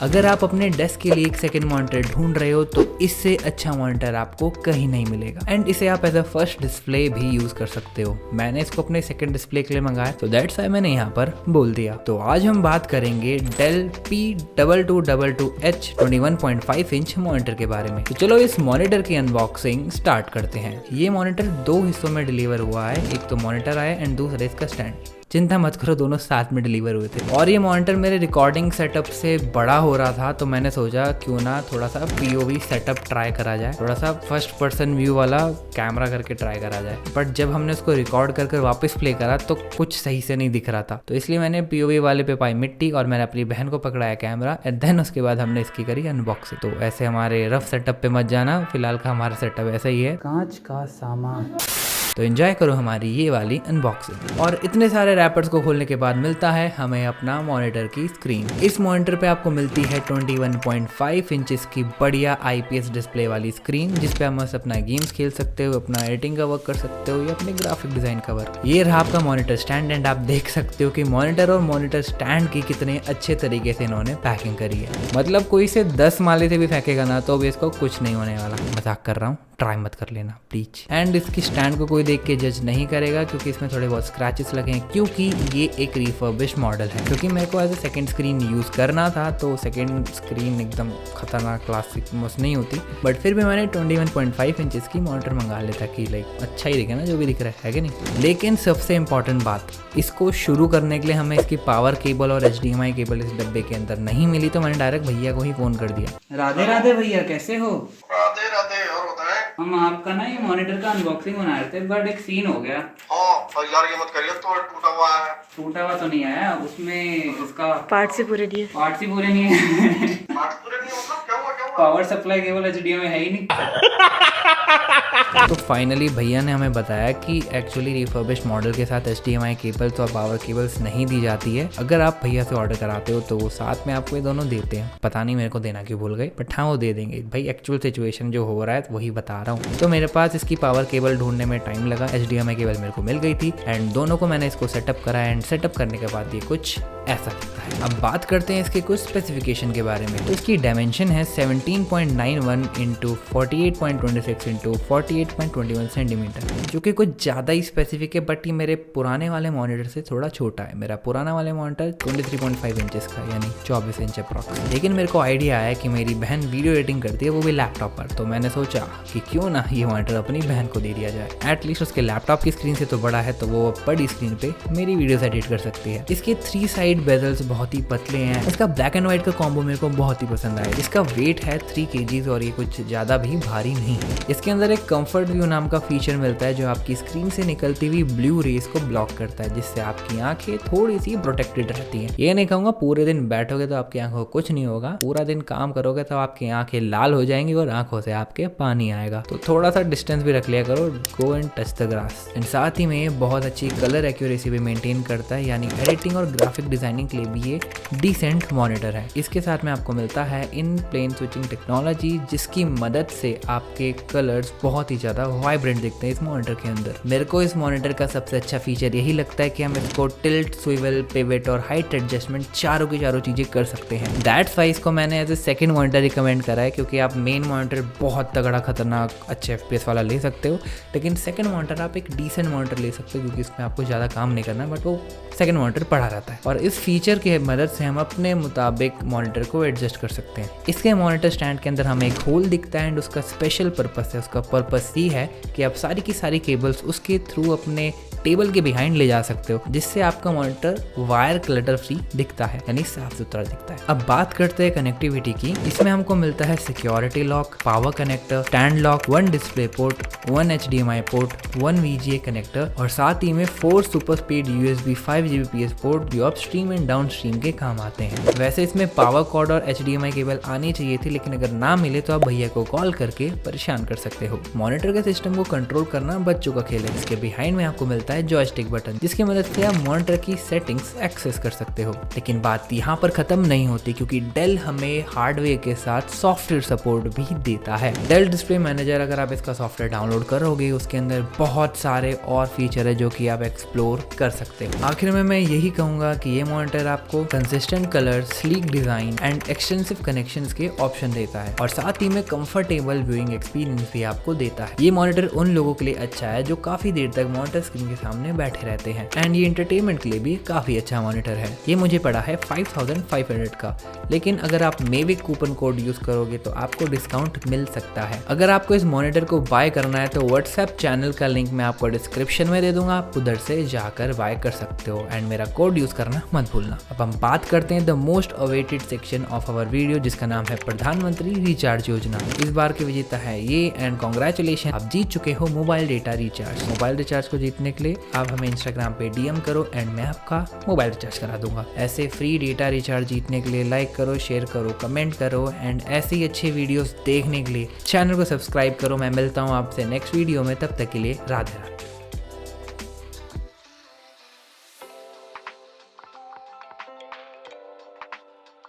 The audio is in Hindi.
अगर आप अपने डेस्क के लिए एक सेकंड मॉनिटर ढूंढ रहे हो तो इससे अच्छा मॉनिटर आपको कहीं नहीं मिलेगा। एंड इसे आप एज अ फर्स्ट डिस्प्ले भी यूज कर सकते हो। मैंने इसको अपने सेकंड डिस्प्ले के लिए मंगाया, तो दैट्स व्हाई मैंने यहाँ पर बोल दिया। तो आज हम बात करेंगे डेल P2222H 21.5 इंच मॉनिटर के बारे में। तो चलो इस मॉनिटर की अनबॉक्सिंग स्टार्ट करते हैं। ये मॉनिटर दो हिस्सों में डिलीवर हुआ है, एक तो मॉनिटर आया एंड दूसरा इसका स्टैंड। चिंता मत करो, दोनों साथ में डिलीवर हुए थे। और ये मॉनिटर मेरे रिकॉर्डिंग सेटअप से बड़ा हो रहा था, तो मैंने सोचा क्यों ना थोड़ा सा POV सेटअप ट्राई करा जाए, थोड़ा सा फर्स्ट पर्सन व्यू वाला कैमरा करके ट्राई करा जाए। बट जब हमने उसको रिकॉर्ड कर वापस प्ले करा तो कुछ सही से नहीं दिख रहा था, तो इसलिए मैंने POV वाले पे पाई मिट्टी और मैंने अपनी बहन को पकड़ाया कैमरा एंड देन उसके बाद हमने इसकी करी अनबॉक्सिंग। तो ऐसे हमारे रफ सेटअप पे मत जाना, फिलहाल का हमारा सेटअप ऐसा ही है, कांच का सामान। तो एंजॉय करो हमारी ये वाली अनबॉक्सिंग। और इतने सारे रैपर्स को खोलने के बाद मिलता है हमें अपना मॉनिटर की स्क्रीन। इस मॉनिटर पे आपको मिलती है 21.5 इंचेस की बढ़िया IPS डिस्प्ले वाली स्क्रीन, जिसपे आप मस्त अपना गेम्स खेल सकते हो, अपना एडिटिंग का वर्क कर सकते हो या अपने ग्राफिक डिजाइन का वर्क। ये रहा आपका मॉनिटर स्टैंड एंड आप देख सकते हो कि मॉनिटर और मॉनिटर स्टैंड की कितने अच्छे तरीके से इन्होंने पैकिंग करी है। मतलब कोई से 10 माले से भी फेंकेगा ना तो भी इसको कुछ नहीं होने वाला। मजाक कर रहा हूँ, ट्राई मत कर लेना प्लीज। एंड इसकी स्टैंड को कोई देख के जज नहीं करेगा क्योंकि इसमें थोड़े बहुत स्क्रैचेस लगे हैं, क्योंकि ये एक रिफर्बिश्ड मॉडल है। क्योंकि मेरे को as a second screen use करना था, तो सेकंड स्क्रीन एकदम खतरनाक क्लासिक मस्त नहीं होती, बट फिर भी मैंने 21.5 इंचेस की मॉनिटर मंगा लेता कि लाइक अच्छा ही दिखे ना जो भी दिख रहा है कि नहीं। लेकिन सबसे इंपॉर्टेंट बात, इसको शुरू करने के लिए हमें इसकी पावर केबल और HDMI केबल इस डब्बे के अंदर नहीं मिली, तो मैंने डायरेक्ट भैया को ही फोन कर दिया। राधे राधे भैया, कैसे हो? राधे राधे। और बताएं? हम आपका ना ये मॉनिटर का अनबॉक्सिंग बना रहे थे, बट एक सीन हो गया। हाँ यार, ये मत करिए, तो टूटा हुआ है। टूटा हुआ तो नहीं आया, उसमें इसका पार्ट्स ही पूरे नहीं है। पार्ट्स ही पूरे नहीं है। पार्ट्स पूरे नहीं होगा, क्या हुआ? पावर सप्लाई केवल HDMI है ही नहीं। तो फाइनली भैया ने हमें बताया कि एक्चुअली रिफर्बिश्ड मॉडल के साथ HDMI केबल तो पावर केबल्स नहीं दी जाती है। अगर आप भैया से ऑर्डर कराते हो तो वो साथ में आपको ये दोनों देते हैं। पता नहीं मेरे को देना क्यों भूल गए, बट हाँ वो दे देंगे भाई। एक्चुअल सिचुएशन जो हो रहा है वही बता रहा हूँ। तो मेरे पास इसकी पावर केबल ढूंढने में टाइम लगा, HDMI केबल मेरे को मिल गई थी एंड दोनों को मैंने इसको सेटअप करा एंड सेटअप करने के बाद ये कुछ ऐसा दिखता है। अब बात करते हैं इसके कुछ स्पेसिफिकेशन के बारे में। तो इसकी डायमेंशन है 17.91 इंटू 48.26 इंटू 48.21 सेंटीमीटर, जो कि कुछ ज़्यादा ही स्पेसिफिक है, बट ये मेरे पुराने वाले मॉनिटर से थोड़ा छोटा है। मेरा पुराना वाले मॉनिटर 23.5 इंचेस का, यानी 24 इंच अप्रॉक्स। लेकिन मेरे को आइडिया आया कि मेरी बहन वीडियो एडिटिंग करती है, वो भी लैपटॉप पर, तो मैंने सोचा कि क्यों ना ये मॉनिटर अपनी बहन को दे दिया जाए। एटलीस्ट उसके लैपटॉप की स्क्रीन से तो बड़ा है, तो वो बड़ी स्क्रीन पे मेरी वीडियोस एडिट कर सकती है। इसके 3 साइड बेजल्स बहुत ही पतले हैं। इसका ब्लैक एंड व्हाइट का कॉम्बो मेरे को बहुत ही पसंद आया। इसका वेट है 3 kg और ये कुछ ज्यादा भी भारी नहीं है। इसके अंदर एक कंफर्ट व्यू नाम का फीचर मिलता है जो आपकी स्क्रीन से निकलती हुई ब्लू रेस को ब्लॉक करता है, जिससे आपकी आंखें थोड़ी सी प्रोटेक्टेड रहती हैं। ये नहीं कहूंगा पूरे दिन बैठोगे तो आपकी आंखों को कुछ नहीं होगा, पूरा दिन काम करोगे तो आपकी आंखें लाल हो जाएंगी और आंखों से आपके पानी आएगा। तो थोड़ा सा डिस्टेंस भी रख लिया करो, go and touch the grass. And साथ ही में बहुत अच्छी कलर एक्यूरेसी भी मेंटेन करता है, यानी एडिटिंग और ग्राफिक डिजाइनिंग के लिए भी ये डिसेंट मॉनिटर है। इसके साथ में आपको मिलता है इन प्लेन स्विचिंग टेक्नोलॉजी, जिसकी मदद से आपके कलर्स बहुत ही ज्यादा वाइब्रेंट दिखते हैं इस मॉनिटर के अंदर। मेरे को इस मॉनिटर का सबसे अच्छा फीचर यही लगता है कि हम इसको टिल्ट, स्विवल, पिवट और हाइट एडजस्टमेंट चारों की चारों चीजें कर सकते हैं। दैट्स वाई इसको मैंने as a second monitor recommend करा है, क्योंकि आप मेन मॉनिटर बहुत तगड़ा खतरनाक अच्छे FPS वाला ले सकते हो, लेकिन सेकंड मॉनिटर आप एक डिसेंट मॉनिटर ले सकते हो, क्योंकि इसमें आपको ज़्यादा काम नहीं करना, बट वो सेकंड मॉनिटर पड़ा रहता है। और इस फीचर की मदद से हम अपने मुताबिक मॉनिटर को एडजस्ट कर सकते हैं। इसके मॉनिटर स्टैंड के अंदर हमें एक होल दिखता है एंड उसका स्पेशल पर्पस है। उसका पर्पस ये है कि आप सारी की सारी केबल्स उसके थ्रू अपने टेबल के बिहाइंड ले जा सकते हो, जिससे आपका मॉनिटर वायर क्लटर फ्री दिखता है, यानी साफ सुथरा दिखता है। अब बात करते हैं कनेक्टिविटी की। इसमें हमको मिलता है security lock, power connector, stand lock, 1 display port, 1 HDMI port, 1 VGA connector और साथ ही में 4 super speed USB 5 Gbps port, जो अपस्ट्रीम एंड डाउनस्ट्रीम के काम आते हैं। वैसे इसमें पावर कॉर्ड और HDMI केबल आनी चाहिए थी, लेकिन अगर ना मिले तो आप भैया को कॉल करके परेशान कर सकते सकते हो। मॉनिटर के सिस्टम को कंट्रोल करना बच्चों का खेल है। इसके बिहाइंड में आपको मिलता है जॉयस्टिक बटन, जिसकी मदद से आप मॉनिटर की सेटिंग्स एक्सेस कर सकते हो। लेकिन बात यहाँ पर खत्म नहीं होती, क्योंकि डेल हमें हार्डवेयर के साथ सॉफ्टवेयर सपोर्ट भी देता है। डेल डिस्प्ले मैनेजर, अगर आप इसका सॉफ्टवेयर डाउनलोड करोगे, उसके अंदर बहुत सारे और फीचर है जो कि आप एक्सप्लोर कर सकते हो। आखिर में मैं यही कहूंगा कि ये मॉनिटर आपको consistent colour, sleek design and extensive connections के ऑप्शन देता है, और साथ ही में कंफर्टेबल व्यूइंग एक्सपीरियंस भी आपको देता है। ये मॉनिटर उन लोगों के लिए अच्छा है जो काफी देर तक मॉनिटर स्क्रीन के सामने बैठे रहते हैं, एंड ये एंटरटेनमेंट के लिए भी काफी अच्छा मॉनिटर है। ये मुझे पड़ा है 5500 का, लेकिन अगर आप मेविक कूपन कोड यूज करोगे तो आपको डिस्काउंट मिल सकता है। अगर आपको इस मॉनिटर को बाय करना है तो व्हाट्सएप चैनल का लिंक मैं आपको डिस्क्रिप्शन में दे दूंगा, आप उधर से जाकर बाय कर सकते हो, एंड मेरा कोड यूज करना मत भूलना। अब हम बात करते हैं the most awaited section of our video, जिसका नाम है प्रधानमंत्री रिचार्ज योजना। इस बार की विजेता है ये, एंड कॉन्ग्रेचुलेशन, आप जीत चुके हो mobile data recharge. Mobile recharge को जीतने के लिए आप हमें इंस्टाग्राम पे DM करो एंड मैं आपका मोबाइल रिचार्ज करा दूंगा। ऐसे फ्री डेटा रिचार्ज जीतने के लिए लाइक करो, शेयर करो, कमेंट करो, एंड ऐसे ही अच्छे वीडियोस देखने के लिए चैनल को सब्सक्राइब करो। मैं मिलता हूँ आपसे नेक्स्ट वीडियो में, तब तक के लिए राधे राधे।